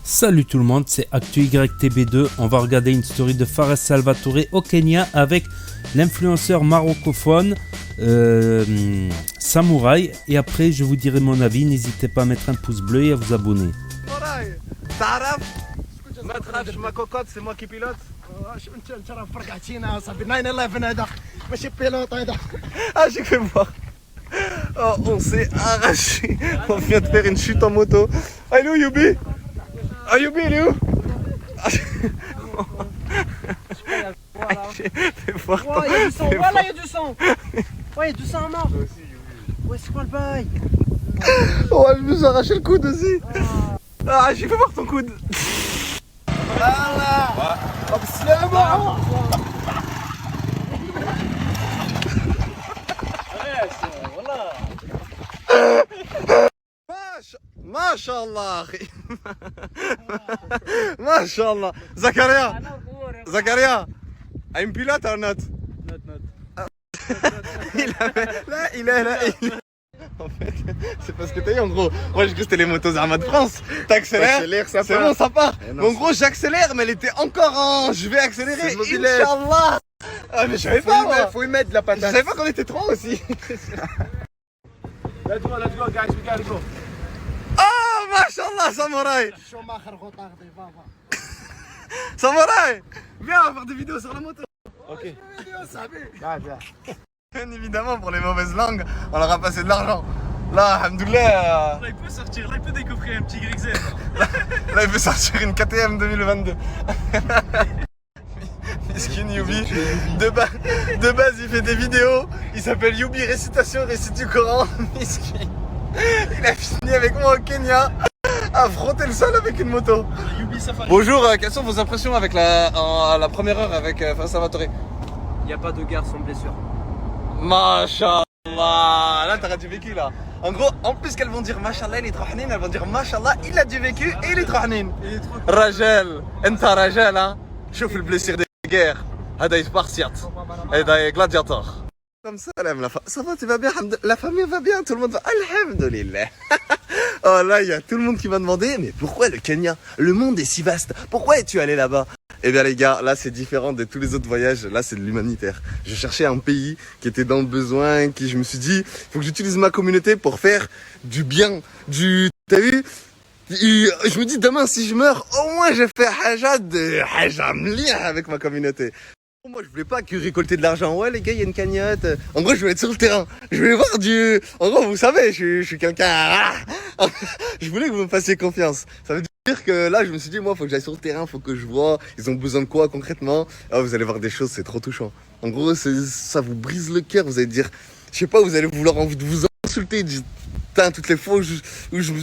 Salut tout le monde, c'est ActuYTB2. On va regarder une story de Fares Salvatore au Kenya avec l'influenceur marocophone Samouraï. Et après, je vous dirai mon avis. N'hésitez pas à mettre un pouce bleu et à vous abonner. ما تخافش ما كوكوت سي موا كي بيلوت انت راه فرقعتينا صاحبي 9/11 هذا ماشي بيلوط هذا j'ai fait voir. Oh, on s'est arraché. On vient de faire une chute en moto. Ah, il est où Youbi? Ah, Youbi, il est où? Fais voir. Ouais, il y a du sang, voilà, il y a du sang. Ouais, il y a du sang à mort. Ouais, c'est quoi le bail? Oh, je me suis arraché le coude aussi. Ah, j'ai fait voir ton coude. Voilà. Oh, بالسلامة. ما شاء الله اخي ما شاء الله زكريا I'm pilot or not? Là il est en fait c'est parce que t'as eu en gros moi j'ai cru que c'était les motos Zama de France. T'accélères c'est bon ça part mais en gros j'accélère mais elle était encore en je vais accélérer Inch'Allah. Ah mais je savais pas moi. Faut y mettre de la patate. Je savais pas qu'on était trois aussi. Let's go guys, we gotta go. Ah mashallah Samouraï. Schumacher retarde, va. Samouraï, viens on va faire des vidéos sur la moto. Ok. Bien évidemment pour les mauvaises langues, on leur a passé de l'argent. Là, alhamdoulilah. Là il peut sortir, là il peut découvrir un petit grisel. Là il peut sortir une KTM 2022. Miskin Youbi. De base il fait des vidéos. Il s'appelle Youbi Récitation, récite du Coran. Miskin. Il a fini avec moi au Kenya à frotter le sol avec une moto. Bonjour, quelles sont vos impressions avec la première heure avec Fares Salvatore? Il n'y a pas de guerre sans blessure. Mashallah. Là t'auras du vécu là. En gros, en plus qu'elles vont dire Mashallah il est trop hanin, elles vont dire Mashallah il a du vécu et il est trop hanin. Rajel, enta Rajel hein. Chauffe le blessure des guerres. Hada Spartiate. Hada gladiator. Comme ça, ça va, tu vas bien? La famille va bien, tout le monde va. Alhamdulillah. Oh là, il y a tout le monde qui m'a demandé, mais pourquoi le Kenya? Le monde est si vaste. Pourquoi es-tu allé là-bas? Eh bien les gars, là c'est différent de tous les autres voyages. Là c'est de l'humanitaire. Je cherchais un pays qui était dans le besoin, je me suis dit, il faut que j'utilise ma communauté pour faire du bien. T'as vu? Je me dis demain si je meurs, au moins j'ai fait haja mlia avec ma communauté. Moi je voulais pas que récolter de l'argent. Ouais les gars il y a une cagnotte. En gros je voulais être sur le terrain. Je voulais voir du... En gros vous savez je suis quelqu'un... Je voulais que vous me fassiez confiance. Ça veut dire que là je me suis dit moi faut que j'aille sur le terrain, faut que je vois ils ont besoin de quoi concrètement. Ah, vous allez voir des choses, c'est trop touchant. En gros ça vous brise le cœur. Vous allez dire, je sais pas, vous allez vouloir envie de vous insulter. Putain toutes les fois où je me...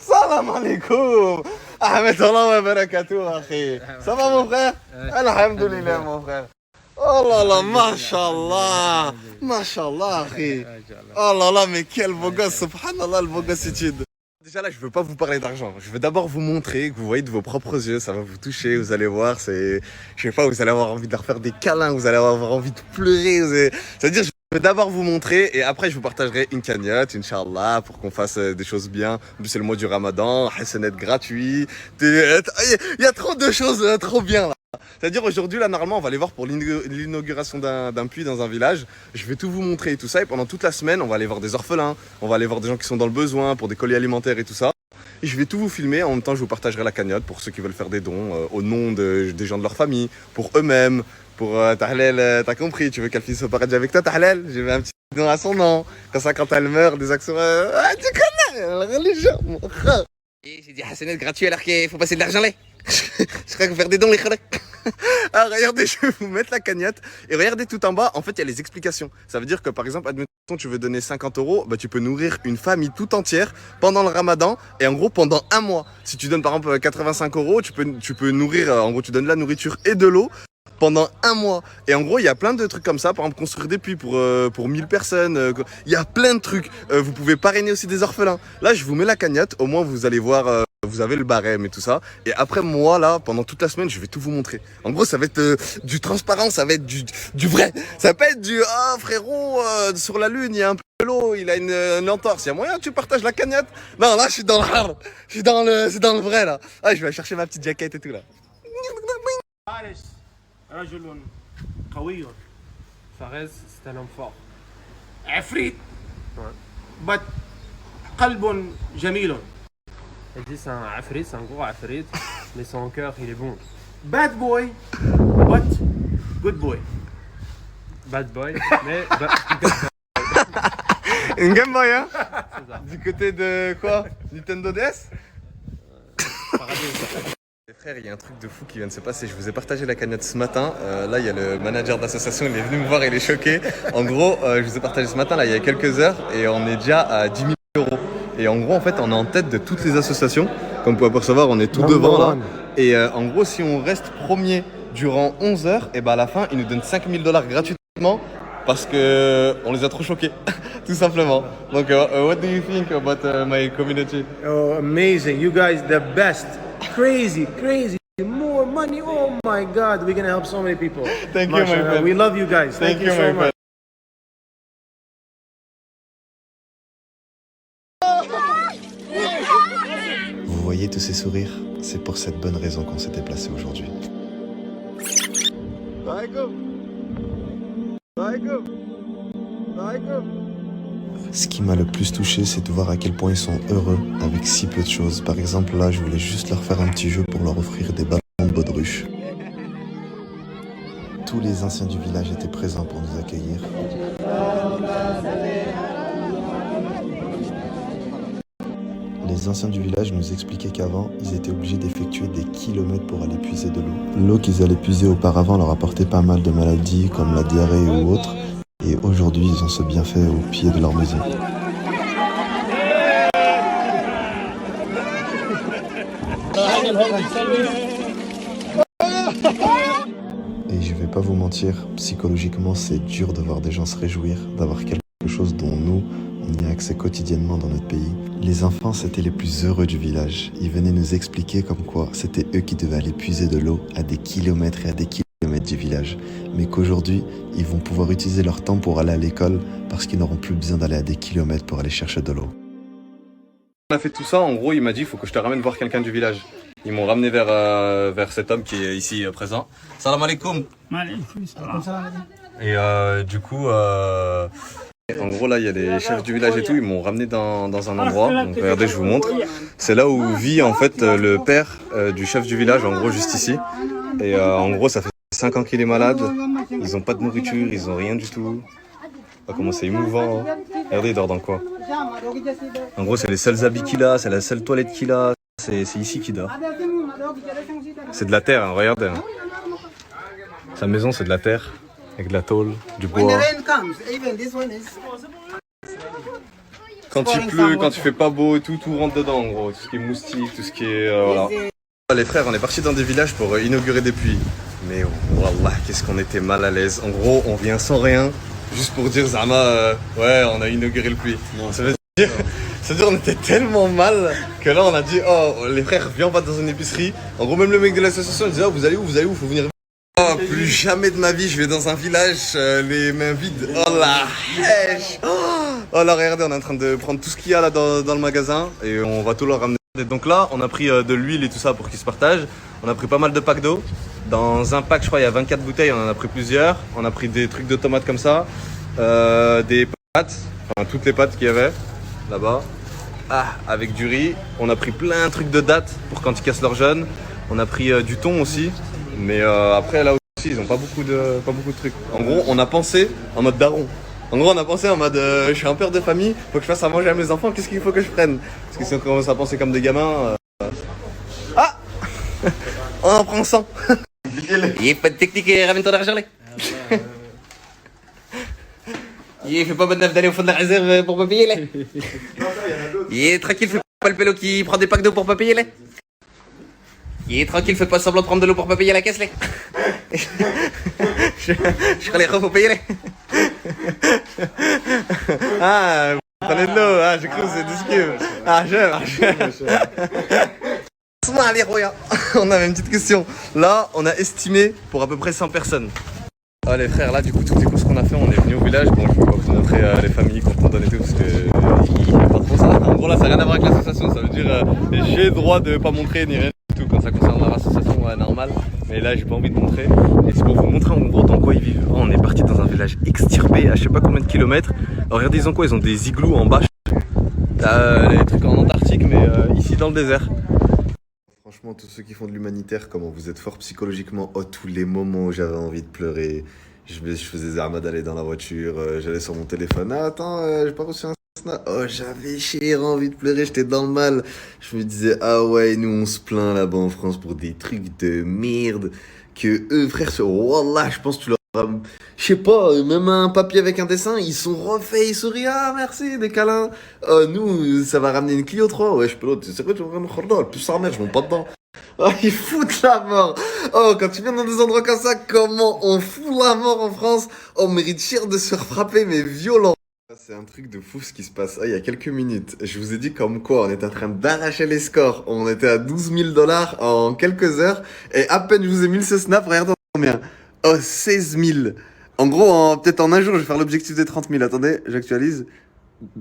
Salam alaikum. Ahmed Allah wa barakatuh akhi. Ça va mon frère? Alhamdulillah mon frère. Oh là là, mashallah. Mashallah akhi. Oh là là, mais quel beau gosse, subhanallah, le beau gossitude. Déjà là, je veux pas vous parler d'argent. Je veux d'abord vous montrer que vous voyez de vos propres yeux, ça va vous toucher, vous allez voir, c'est... Je sais pas, vous allez avoir envie de leur faire des câlins, vous allez avoir envie de pleurer. C'est-à-dire, je veux d'abord vous montrer et après je vous partagerai une cagnotte, Inch'Allah, pour qu'on fasse des choses bien. En plus c'est le mois du Ramadan, Hassanet gratuit. Il y a trop de choses trop bien là. C'est-à-dire aujourd'hui là normalement on va aller voir pour l'inauguration d'un puits dans un village. Je vais tout vous montrer et tout ça et pendant toute la semaine on va aller voir des orphelins, on va aller voir des gens qui sont dans le besoin pour des colis alimentaires et tout ça. Et je vais tout vous filmer, en même temps je vous partagerai la cagnotte pour ceux qui veulent faire des dons au nom des gens de leur famille, pour eux-mêmes. Pour Tahlel, t'as compris, tu veux qu'elle finisse au paradis avec toi, Tahlel? J'ai mis un petit nom à son nom. Comme ça, quand elle meurt, des actions. Ah, tu connais la religion, mon frère. Et j'ai dit Hassanet gratuit alors qu'il faut passer de l'argent là. Je crois que faire des dons, les khalek. Ah, regardez, je vais vous mettre la cagnotte. Et regardez tout en bas, en fait, il y a les explications. Ça veut dire que par exemple, admettons, tu veux donner 50 €, bah, tu peux nourrir une famille tout entière pendant le ramadan. Et en gros, pendant un mois. Si tu donnes par exemple 85 €, tu peux nourrir, en gros, tu donnes de la nourriture et de l'eau pendant un mois. Et en gros, il y a plein de trucs comme ça. Par exemple, construire des puits pour 1000 personnes. Il y a plein de trucs. Vous pouvez parrainer aussi des orphelins. Là, je vous mets la cagnotte. Au moins, vous allez voir vous avez le barème et tout ça. Et après, moi, là, pendant toute la semaine, je vais tout vous montrer. En gros, ça va être du transparent, ça va être du vrai. Ça peut être du, ah, frérot, sur la lune, il y a un peu l'eau, il a une entorse. Il y a moyen, tu partages la cagnotte. Non, là, je suis dans le hard. C'est dans le vrai, là. Ah, je vais aller chercher ma petite jaquette et tout, là. Fares, c'est un homme fort. عفريت Ouais. but قلب جميل. Elle dit c'est un afrit, c'est un gros afrit, mais son cœur il est bon. Bad boy but good boy. Bad boy, mais Une Game Boy, hein. Du côté de quoi? Nintendo DS. Les frères, il y a un truc de fou qui vient de se passer. Je vous ai partagé la cagnotte ce matin. Là, il y a le manager d'association, il est venu me voir, il est choqué. En gros, je vous ai partagé ce matin, là, il y a quelques heures, et on est déjà à 10 000 euros. Et en gros, en fait, on est en tête de toutes les associations. Comme vous pouvez percevoir, on est tout devant là. Et en gros, si on reste premier durant 11 heures, et ben à la fin, ils nous donnent $5 000 gratuitement parce que on les a trop choqués, tout simplement. Donc, what do you think about my community? Oh, amazing. You guys the best. Crazy. More money. Oh my God. We're gonna help so many people. Thank you, my Mashallah. friend. We love you guys. Thank you so much. Vous voyez tous ces sourires? C'est pour cette bonne raison qu'on s'est déplacé aujourd'hui. Ce qui m'a le plus touché, c'est de voir à quel point ils sont heureux avec si peu de choses. Par exemple, là, je voulais juste leur faire un petit jeu pour leur offrir des ballons de baudruche. Tous les anciens du village étaient présents pour nous accueillir. Les anciens du village nous expliquaient qu'avant, ils étaient obligés d'effectuer des kilomètres pour aller puiser de l'eau. L'eau qu'ils allaient puiser auparavant leur apportait pas mal de maladies comme la diarrhée ou autre. Et aujourd'hui, ils ont ce bienfait au pied de leur maison. Et je vais pas vous mentir, psychologiquement, c'est dur de voir des gens se réjouir, d'avoir quelque chose dont nous, on y a accès quotidiennement dans notre pays. Les enfants, c'était les plus heureux du village. Ils venaient nous expliquer comme quoi c'était eux qui devaient aller puiser de l'eau à des kilomètres et à des kilomètres du village. Mais qu'aujourd'hui, ils vont pouvoir utiliser leur temps pour aller à l'école parce qu'ils n'auront plus besoin d'aller à des kilomètres pour aller chercher de l'eau. On a fait tout ça, en gros, il m'a dit, il faut que je te ramène voir quelqu'un du village. Ils m'ont ramené vers cet homme qui est ici présent. Salam alaikum. Et du coup, en gros là il y a les chefs du village et tout, ils m'ont ramené dans un endroit. Donc regardez, je vous montre. C'est là où vit en fait le père du chef du village, en gros juste ici. Et en gros ça fait 5 ans qu'il est malade. Ils ont pas de nourriture, ils ont rien du tout. Oh, comment c'est émouvant. Hein. Regardez, il dort dans quoi? En gros c'est les seuls habits qu'il a, c'est la seule toilette qu'il a. C'est ici qu'il dort. C'est de la terre, hein, regardez. Hein. Sa maison c'est de la terre, avec de la tôle, du bois. Quand il pleut, quand il fait pas beau et tout, tout rentre dedans en gros. Tout ce qui est moustique, tout ce qui est... voilà. Les frères, on est partis dans des villages pour inaugurer des puits. Mais wallah, qu'est-ce qu'on était mal à l'aise. En gros, on vient sans rien, juste pour dire Zama, ouais, on a inauguré le puits. Non, ça veut dire on était tellement mal que là on a dit oh les frères viens on va dans une épicerie. En gros même le mec de l'association il disait oh vous allez où, faut venir. Oh plus jamais de ma vie je vais dans un village les mains vides. Oh la hèche. Oh là regardez on est en train de prendre tout ce qu'il y a là dans le magasin et on va tout leur ramener. Et donc là on a pris de l'huile et tout ça pour qu'ils se partagent. On a pris pas mal de packs d'eau. Dans un pack je crois il y a 24 bouteilles, on en a pris plusieurs. On a pris des trucs de tomates comme ça, des pâtes, enfin toutes les pâtes qu'il y avait là-bas. Ah, avec du riz, on a pris plein de trucs de dattes pour quand ils cassent leur jeûne. On a pris du thon aussi, mais après là aussi ils ont pas beaucoup de trucs. En gros, on a pensé en mode daron. En gros, on a pensé en mode je suis un père de famille, faut que je fasse à manger à mes enfants, qu'est-ce qu'il faut que je prenne? Parce que si on commence à penser comme des gamins. Ah on en prend 100. Il n'y a pas de technique, ramène-toi d'argent là. Il fait pas bonne neuf d'aller au fond de la réserve pour pas payer là. Il est tranquille, fais pas le pélo qui prend des packs d'eau pour pas payer là. Il est tranquille, fais pas semblant de prendre de l'eau pour pas payer la caisse là. Je ferai les refs pour payer là. Ah, vous prenez de l'eau, ah j'ai cru que c'est disque. Ah j'aime. Sma les roya. On avait une petite question. Là, on a estimé pour à peu près 100 personnes. Ah les frères, là du coup toutes les courses qu'on a fait, on est venu au village. Bon, je vais pas vous montrer les familles qu'on donne et tout parce que il y a pas trop ça. En gros là, ça n'a rien à voir avec l'association. Ça veut dire j'ai droit de pas montrer ni rien du tout quand ça concerne leur association normale. Mais là, j'ai pas envie de montrer. Et c'est pour vous montrer en gros dans quoi ils vivent. Oh, on est parti dans un village extirpé à je sais pas combien de kilomètres. Alors regardez, ils ont quoi? Ils ont des igloos en bâche. Les trucs en Antarctique, mais ici dans le désert. Franchement, tous ceux qui font de l'humanitaire, comment vous êtes fort psychologiquement. Oh, tous les moments où j'avais envie de pleurer. Je faisais Zerma d'aller dans la voiture, j'allais sur mon téléphone. Ah, attends, j'ai pas reçu un snap. Oh, j'avais cher envie de pleurer, j'étais dans le mal. Je me disais, ah ouais, nous on se plaint là-bas en France pour des trucs de merde. Que eux, frère, Wallah, je pense que tu leur as, je sais pas, même un papier avec un dessin, ils sont refaits, ils sourient, ah merci, des câlins. Nous, ça va ramener une Clio 3. Ouais, je peux l'autre, c'est vrai, tu vas ramener le plus sa mère, je monte pas dedans. Oh, ils foutent la mort. Oh, quand tu viens dans des endroits comme ça, comment on fout la mort en France? On mérite cher de se faire frapper, mais violent. C'est un truc de fou ce qui se passe. Ah, il y a quelques minutes, je vous ai dit comme quoi on était en train d'arracher les scores. On était à 12 000 $ en quelques heures. Et à peine je vous ai mis ce snap, regardez combien. Oh, 16 000. En gros, peut-être en un jour, je vais faire l'objectif des 30 000. Attendez, j'actualise.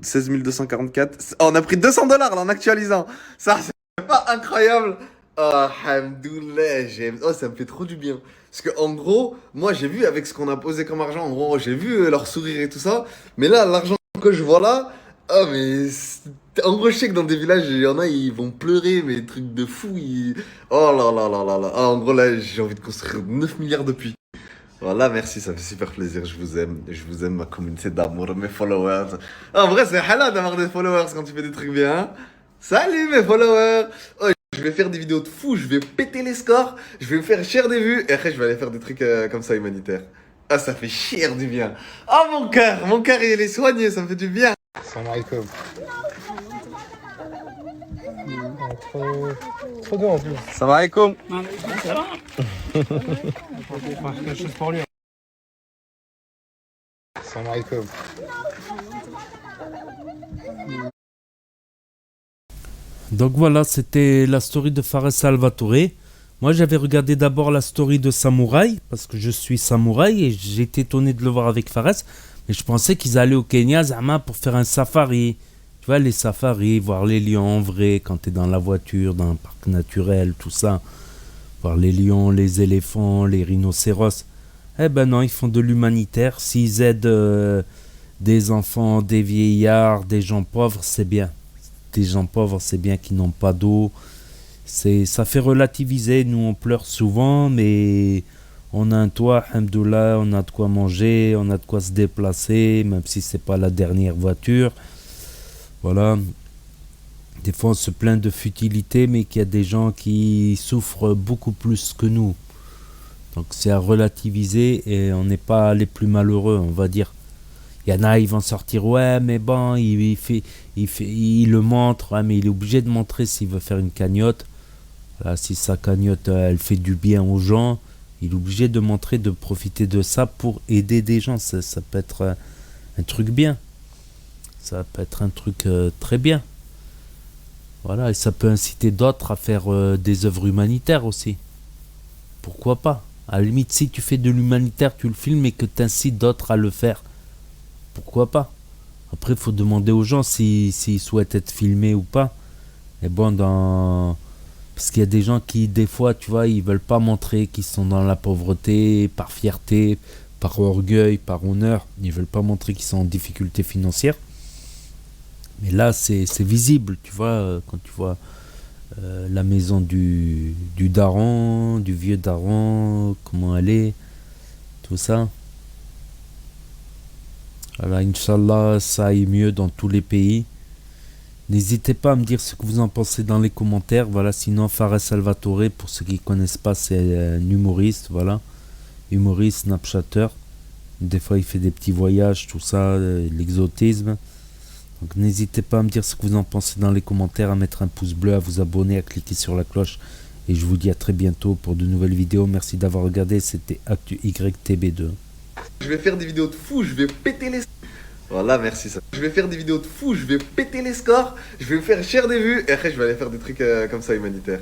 16 244. Oh, on a pris 200 $ là en actualisant. Ça, c'est pas incroyable? Oh, hamdoulah, j'aime. Oh, ça me fait trop du bien. Parce que, en gros, moi, j'ai vu avec ce qu'on a posé comme argent, en gros, j'ai vu leur sourire et tout ça. Mais là, l'argent que je vois là, oh, mais. En gros, je sais que dans des villages, il y en a, ils vont pleurer, mais des trucs de fou. Oh là là là là là. Ah, en gros, là, j'ai envie de construire 9 milliards de puits. Voilà, merci, ça fait super plaisir. Je vous aime, ma communauté d'amour, mes followers. En vrai, c'est halal d'avoir des followers quand tu fais des trucs bien. Hein. Salut, mes followers. Oh, je vais faire des vidéos de fou, je vais péter les scores, je vais me faire cher des vues, et après je vais aller faire des trucs comme ça humanitaires. Ah, ça fait cher du bien. Oh, mon cœur il est soigné, ça me fait du bien. Salam alaikum. Trop doux en plus. Salam alaikum. Quelque chose pour lui. Salam alaikum. Donc voilà, c'était la story de Fares Salvatore. Moi, j'avais regardé d'abord la story de Samouraï, parce que je suis samouraï et j'étais étonné de le voir avec Fares. Mais je pensais qu'ils allaient au Kenya, Zama, pour faire un safari. Tu vois, les safaris, voir les lions en vrai, quand tu es dans la voiture, dans un parc naturel, tout ça. Voir les lions, les éléphants, les rhinocéros. Eh ben non, ils font de l'humanitaire. S'ils aident des enfants, des vieillards, des gens pauvres, c'est bien. Des gens pauvres, c'est bien qui n'ont pas d'eau. Ça fait relativiser. Nous, on pleure souvent, mais on a un toit, alhamdoulilah, on a de quoi manger, on a de quoi se déplacer, même si c'est pas la dernière voiture. Voilà. Des fois, on se plaint de futilité, mais qu'il y a des gens qui souffrent beaucoup plus que nous. Donc, c'est à relativiser et on n'est pas les plus malheureux, on va dire. Il y en a, ils vont sortir, ouais, mais bon, il le montre, ouais, mais il est obligé de montrer s'il veut faire une cagnotte. Voilà, si sa cagnotte, elle fait du bien aux gens, il est obligé de montrer, de profiter de ça pour aider des gens. Ça peut être un truc bien. Ça peut être un truc très bien. Voilà, et ça peut inciter d'autres à faire des œuvres humanitaires aussi. Pourquoi pas? À la limite, si tu fais de l'humanitaire, tu le filmes et que tu incites d'autres à le faire. Pourquoi pas? Après, il faut demander aux gens s'ils souhaitent être filmés ou pas. Et bon, parce qu'il y a des gens qui, des fois, tu vois, ils veulent pas montrer qu'ils sont dans la pauvreté, par fierté, par orgueil, par honneur. Ils veulent pas montrer qu'ils sont en difficulté financière. Mais là, c'est visible, tu vois, quand tu vois la maison du daron, du vieux daron, comment elle est, tout ça. Voilà, Inch'Allah, ça aille mieux dans tous les pays. N'hésitez pas à me dire ce que vous en pensez dans les commentaires. Voilà, sinon Fares Salvatore, pour ceux qui ne connaissent pas, c'est un humoriste, voilà. Humoriste, snapchatter. Des fois, il fait des petits voyages, tout ça, l'exotisme. Donc n'hésitez pas à me dire ce que vous en pensez dans les commentaires, à mettre un pouce bleu, à vous abonner, à cliquer sur la cloche. Et je vous dis à très bientôt pour de nouvelles vidéos. Merci d'avoir regardé, c'était Actu YTB2. Je vais faire des vidéos de fou, je vais péter les... Voilà, merci ça. Je vais faire des vidéos de fou, je vais péter les scores, je vais faire cher des vues et après je vais aller faire des trucs comme ça humanitaires.